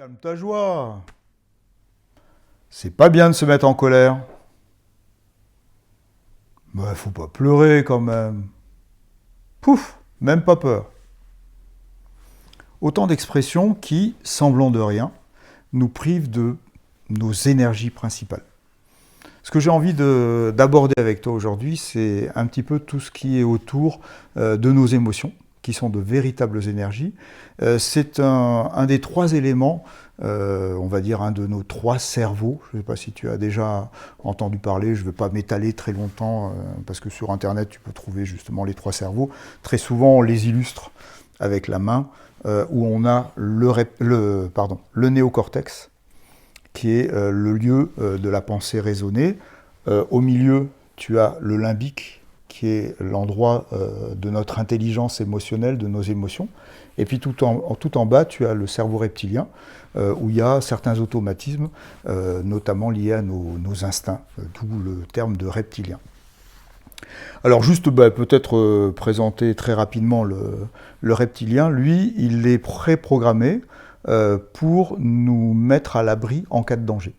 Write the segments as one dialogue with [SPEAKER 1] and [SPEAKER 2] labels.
[SPEAKER 1] calme ta joie. C'est pas bien de se mettre en colère. Bah, faut pas pleurer quand même. Pouf, même pas peur. Autant d'expressions qui, semblant de rien, nous privent de nos énergies principales. Ce que j'ai envie d'aborder avec toi aujourd'hui, c'est un petit peu tout ce qui est autour de nos émotions, qui sont de véritables énergies. C'est un des trois éléments, on va dire un de nos trois cerveaux. Je ne sais pas si tu as déjà entendu parler, je ne vais pas m'étaler très longtemps, parce que sur Internet, tu peux trouver justement les trois cerveaux. Très souvent, on les illustre avec la main, où on a le néocortex, qui est le lieu de la pensée raisonnée. Au milieu, tu as le limbique, qui est l'endroit de notre intelligence émotionnelle, de nos émotions. Et puis tout en bas, tu as le cerveau reptilien, où il y a certains automatismes, notamment liés à nos instincts, d'où le terme de reptilien. Alors juste peut-être présenter très rapidement le reptilien. Lui, il est préprogrammé pour nous mettre à l'abri en cas de danger.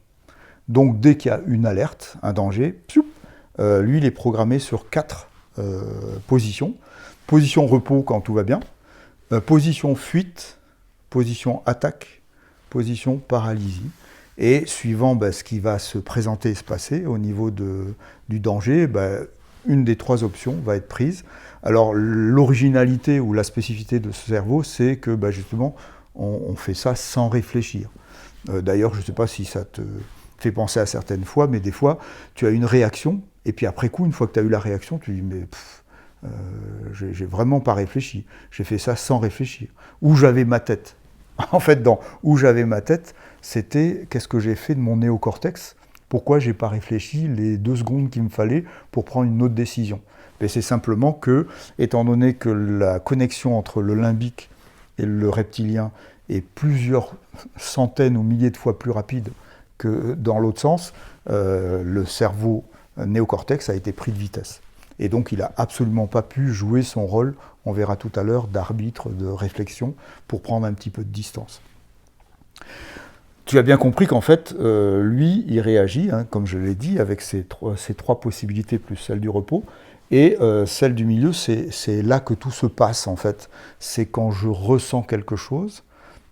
[SPEAKER 1] Donc dès qu'il y a une alerte, un danger, lui il est programmé sur 4 positions. Position repos quand tout va bien, position fuite, position attaque, position paralysie. Et suivant ce qui va se présenter et se passer au niveau du danger, une des 3 options va être prise. Alors l'originalité ou la spécificité de ce cerveau, c'est que justement, on fait ça sans réfléchir. D'ailleurs, je ne sais pas si ça te fait penser à certaines fois, mais des fois, tu as une réaction, et puis après coup, une fois que tu as eu la réaction, tu dis, mais j'ai vraiment pas réfléchi, j'ai fait ça sans réfléchir. Où j'avais ma tête. En fait, dans où j'avais ma tête, c'était qu'est-ce que j'ai fait de mon néocortex, pourquoi j'ai pas réfléchi les 2 secondes qu'il me fallait pour prendre une autre décision. Mais c'est simplement que, étant donné que la connexion entre le limbique et le reptilien est plusieurs centaines ou milliers de fois plus rapide que dans l'autre sens, le cerveau néocortex a été pris de vitesse. Et donc il n'a absolument pas pu jouer son rôle, on verra tout à l'heure, d'arbitre, de réflexion, pour prendre un petit peu de distance. Tu as bien compris qu'en fait, lui, il réagit, comme je l'ai dit, avec ces trois possibilités, plus celle du repos. Et celle du milieu, c'est là que tout se passe, en fait. C'est quand je ressens quelque chose,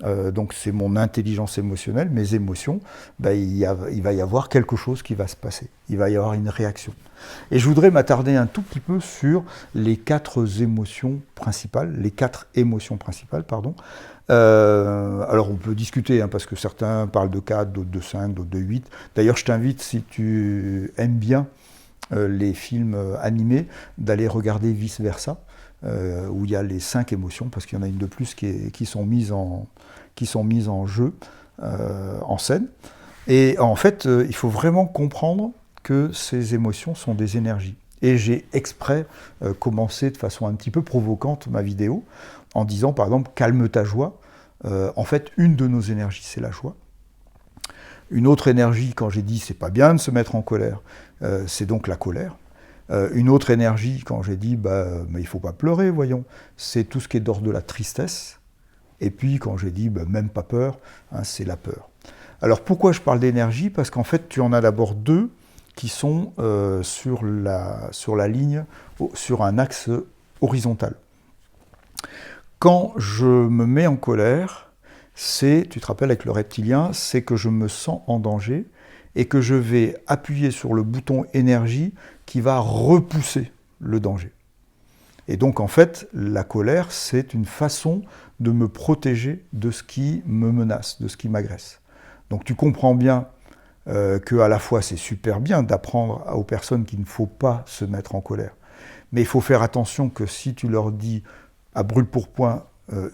[SPEAKER 1] donc c'est mon intelligence émotionnelle, mes émotions, il va y avoir quelque chose qui va se passer. Il va y avoir une réaction. Et je voudrais m'attarder un tout petit peu sur les 4 émotions principales, alors on peut discuter, parce que certains parlent de 4, d'autres de 5, d'autres de 8. D'ailleurs, je t'invite, si tu aimes bien les films animés, d'aller regarder Vice Versa, où il y a les 5 émotions, parce qu'il y en a une de plus qui sont mises en jeu, en scène. Et en fait, il faut vraiment comprendre que ces émotions sont des énergies. Et j'ai exprès commencé de façon un petit peu provocante ma vidéo, en disant par exemple « calme ta joie ». En fait, une de nos énergies, c'est la joie. Une autre énergie, quand j'ai dit « c'est pas bien de se mettre en colère », c'est donc la colère. Une autre énergie, quand j'ai dit mais il ne faut pas pleurer, voyons, c'est tout ce qui est d'ordre de la tristesse. Et puis quand j'ai dit même pas peur, c'est la peur. Alors pourquoi je parle d'énergie? Parce qu'en fait, tu en as d'abord 2 qui sont sur la ligne, sur un axe horizontal. Quand je me mets en colère, tu te rappelles avec le reptilien, c'est que je me sens en danger et que je vais appuyer sur le bouton énergie qui va repousser le danger. Et donc en fait, la colère, c'est une façon de me protéger de ce qui me menace, de ce qui m'agresse. Donc tu comprends bien qu'à la fois c'est super bien d'apprendre aux personnes qu'il ne faut pas se mettre en colère. Mais il faut faire attention que si tu leur dis à brûle-pourpoint,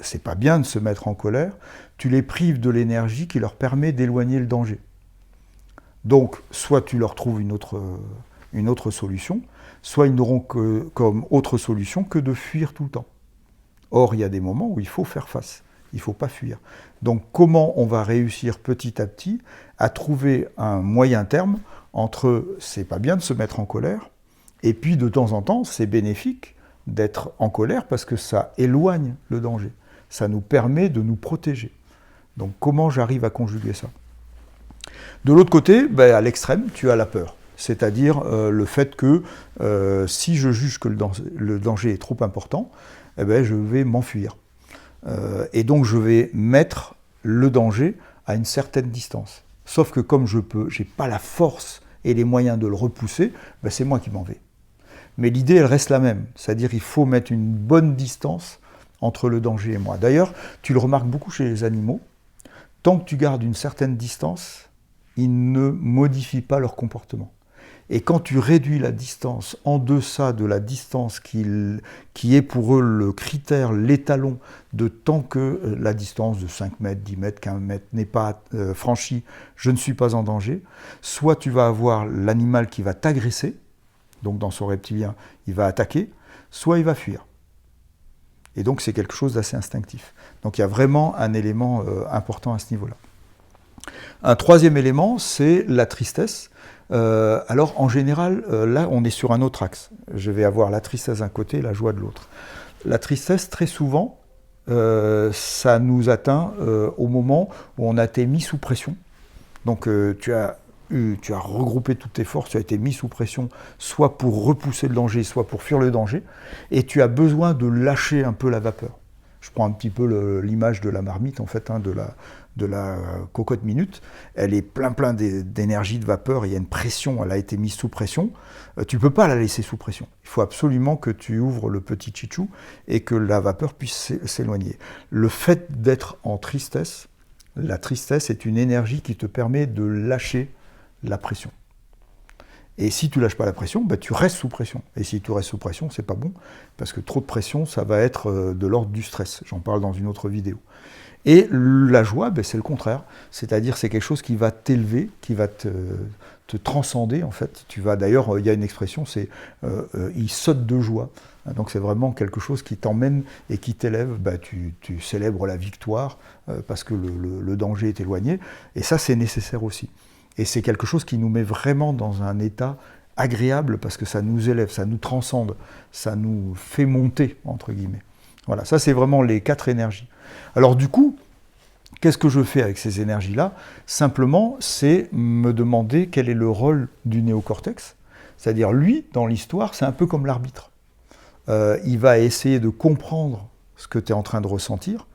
[SPEAKER 1] c'est pas bien de se mettre en colère, tu les prives de l'énergie qui leur permet d'éloigner le danger. Donc, soit tu leur trouves une autre solution, soit ils n'auront comme autre solution que de fuir tout le temps. Or, il y a des moments où il faut faire face, il ne faut pas fuir. Donc, comment on va réussir petit à petit à trouver un moyen terme entre c'est pas bien de se mettre en colère, et puis de temps en temps, c'est bénéfique d'être en colère parce que ça éloigne le danger, ça nous permet de nous protéger. Donc comment j'arrive à conjuguer ça? De l'autre côté, ben, à l'extrême, tu as la peur. C'est-à-dire le fait que si je juge que le danger est trop important, eh ben, je vais m'enfuir. Et donc je vais mettre le danger à une certaine distance. Sauf que comme je n'ai pas la force et les moyens de le repousser, ben, c'est moi qui m'en vais. Mais l'idée, elle reste la même. C'est-à-dire qu'il faut mettre une bonne distance entre le danger et moi. D'ailleurs, tu le remarques beaucoup chez les animaux. Tant que tu gardes une certaine distance, ils ne modifient pas leur comportement. Et quand tu réduis la distance en deçà de la distance qui est pour eux le critère, l'étalon de tant que la distance de 5 mètres, 10 mètres, 15 mètres n'est pas franchie, je ne suis pas en danger, soit tu vas avoir l'animal qui va t'agresser, donc dans son reptilien, il va attaquer, soit il va fuir. Et donc c'est quelque chose d'assez instinctif. Donc il y a vraiment un élément important à ce niveau-là. Un troisième élément, c'est la tristesse. Alors en général, là on est sur un autre axe. Je vais avoir la tristesse d'un côté et la joie de l'autre. La tristesse, très souvent, ça nous atteint au moment où on a été mis sous pression. Donc tu as regroupé toutes tes forces, tu as été mis sous pression, soit pour repousser le danger, soit pour fuir le danger, et tu as besoin de lâcher un peu la vapeur. Je prends un petit peu l'image de la marmite, en fait, hein, de la cocotte minute. Elle est plein d'énergie, de vapeur, il y a une pression, elle a été mise sous pression. Tu ne peux pas la laisser sous pression. Il faut absolument que tu ouvres le petit tchitchou et que la vapeur puisse s'éloigner. Le fait d'être en tristesse, la tristesse est une énergie qui te permet de lâcher la pression. Et si tu lâches pas la pression, bah, tu restes sous pression. Et si tu restes sous pression, c'est pas bon, parce que trop de pression, ça va être de l'ordre du stress. J'en parle dans une autre vidéo. Et la joie, bah, c'est le contraire. C'est-à-dire, c'est quelque chose qui va t'élever, qui va te transcender, en fait. D'ailleurs, il y a une expression, c'est il saute de joie. Donc c'est vraiment quelque chose qui t'emmène et qui t'élève. Bah, tu célèbres la victoire parce que le danger est éloigné. Et ça, c'est nécessaire aussi. Et c'est quelque chose qui nous met vraiment dans un état agréable parce que ça nous élève, ça nous transcende, ça nous fait monter, entre guillemets. Voilà, ça c'est vraiment les 4 énergies. Alors du coup, qu'est-ce que je fais avec ces énergies-là? Simplement, c'est me demander quel est le rôle du néocortex. C'est-à-dire, lui, dans l'histoire, c'est un peu comme l'arbitre. Il va essayer de comprendre ce que tu es en train de ressentir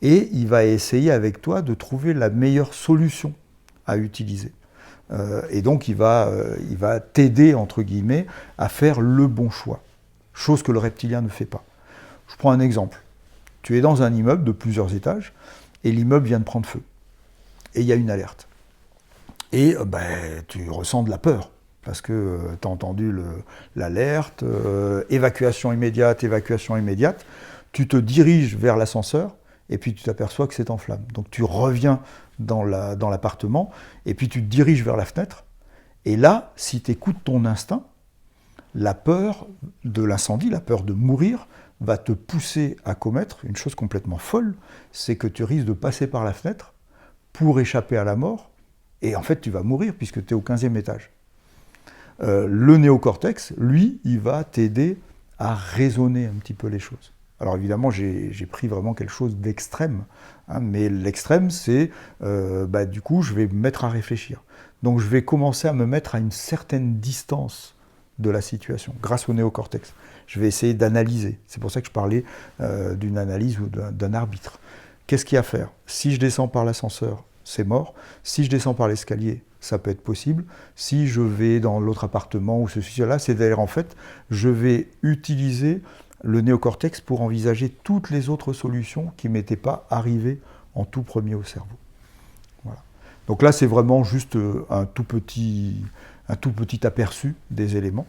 [SPEAKER 1] et il va essayer avec toi de trouver la meilleure solution à utiliser. Et donc il va t'aider, entre guillemets, à faire le bon choix. Chose que le reptilien ne fait pas. Je prends un exemple. Tu es dans un immeuble de plusieurs étages, et l'immeuble vient de prendre feu. Et il y a une alerte. Et tu ressens de la peur, parce que tu as entendu l'alerte, évacuation immédiate, tu te diriges vers l'ascenseur, et puis tu t'aperçois que c'est en flammes. Donc tu reviens dans l'appartement, et puis tu te diriges vers la fenêtre, et là, si tu écoutes ton instinct, la peur de l'incendie, la peur de mourir, va te pousser à commettre une chose complètement folle, c'est que tu risques de passer par la fenêtre pour échapper à la mort, et en fait tu vas mourir puisque tu es au 15e étage. Le néocortex, lui, il va t'aider à raisonner un petit peu les choses. Alors évidemment, j'ai pris vraiment quelque chose d'extrême, hein, mais l'extrême, c'est, du coup, je vais me mettre à réfléchir. Donc je vais commencer à me mettre à une certaine distance de la situation, grâce au néocortex. Je vais essayer d'analyser. C'est pour ça que je parlais d'une analyse ou d'un arbitre. Qu'est-ce qu'il y a à faire? Si je descends par l'ascenseur, c'est mort. Si je descends par l'escalier, ça peut être possible. Si je vais dans l'autre appartement ou ceci, cela, c'est-à-dire en fait, je vais utiliser le néocortex pour envisager toutes les autres solutions qui ne m'étaient pas arrivées en tout premier au cerveau. Voilà. Donc là, c'est vraiment juste un tout petit aperçu des éléments.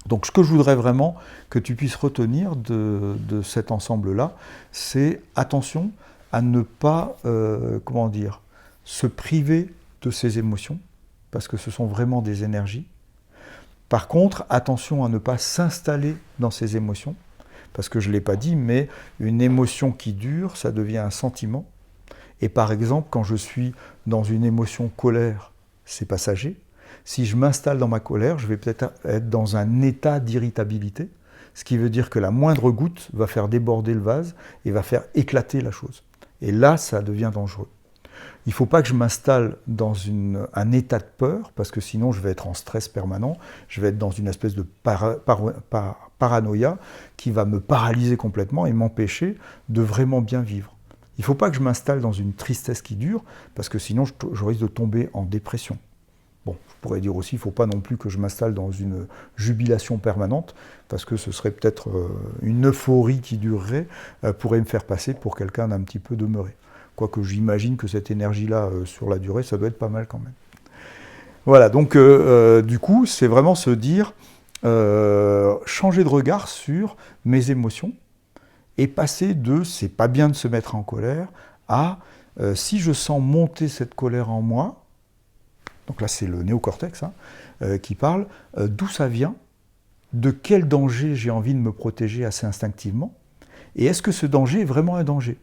[SPEAKER 1] Donc ce que je voudrais vraiment que tu puisses retenir de cet ensemble-là, c'est attention à ne pas, se priver de ces émotions, parce que ce sont vraiment des énergies. Par contre, attention à ne pas s'installer dans ces émotions, parce que je ne l'ai pas dit, mais une émotion qui dure, ça devient un sentiment. Et par exemple, quand je suis dans une émotion colère, c'est passager. Si je m'installe dans ma colère, je vais peut-être être dans un état d'irritabilité, ce qui veut dire que la moindre goutte va faire déborder le vase et va faire éclater la chose. Et là, ça devient dangereux. Il ne faut pas que je m'installe dans un état de peur, parce que sinon je vais être en stress permanent, je vais être dans une espèce de paranoïa qui va me paralyser complètement et m'empêcher de vraiment bien vivre. Il ne faut pas que je m'installe dans une tristesse qui dure, parce que sinon je risque de tomber en dépression. Bon, je pourrais dire aussi, il ne faut pas non plus que je m'installe dans une jubilation permanente, parce que ce serait peut-être une euphorie qui durerait, pourrait me faire passer pour quelqu'un d'un petit peu demeuré. Quoique j'imagine que cette énergie-là, sur la durée, ça doit être pas mal quand même. Voilà, donc du coup, c'est vraiment se dire, changer de regard sur mes émotions, et passer de « c'est pas bien de se mettre en colère » à « si je sens monter cette colère en moi », donc là c'est le néocortex qui parle, d'où ça vient, de quel danger j'ai envie de me protéger assez instinctivement, et est-ce que ce danger est vraiment un danger ?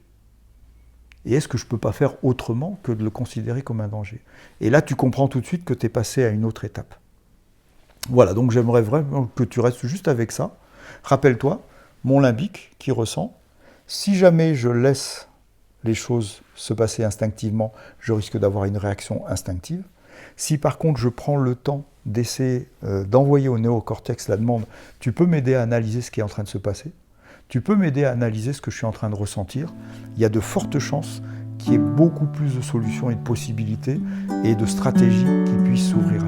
[SPEAKER 1] Et est-ce que je ne peux pas faire autrement que de le considérer comme un danger ? Et là tu comprends tout de suite que tu es passé à une autre étape. Voilà, donc j'aimerais vraiment que tu restes juste avec ça. Rappelle-toi, mon limbique qui ressent, si jamais je laisse les choses se passer instinctivement, je risque d'avoir une réaction instinctive. Si par contre je prends le temps d'essayer d'envoyer au néocortex la demande, tu peux m'aider à analyser ce qui est en train de se passer, tu peux m'aider à analyser ce que je suis en train de ressentir, il y a de fortes chances qu'il y ait beaucoup plus de solutions et de possibilités et de stratégies qui puissent s'ouvrir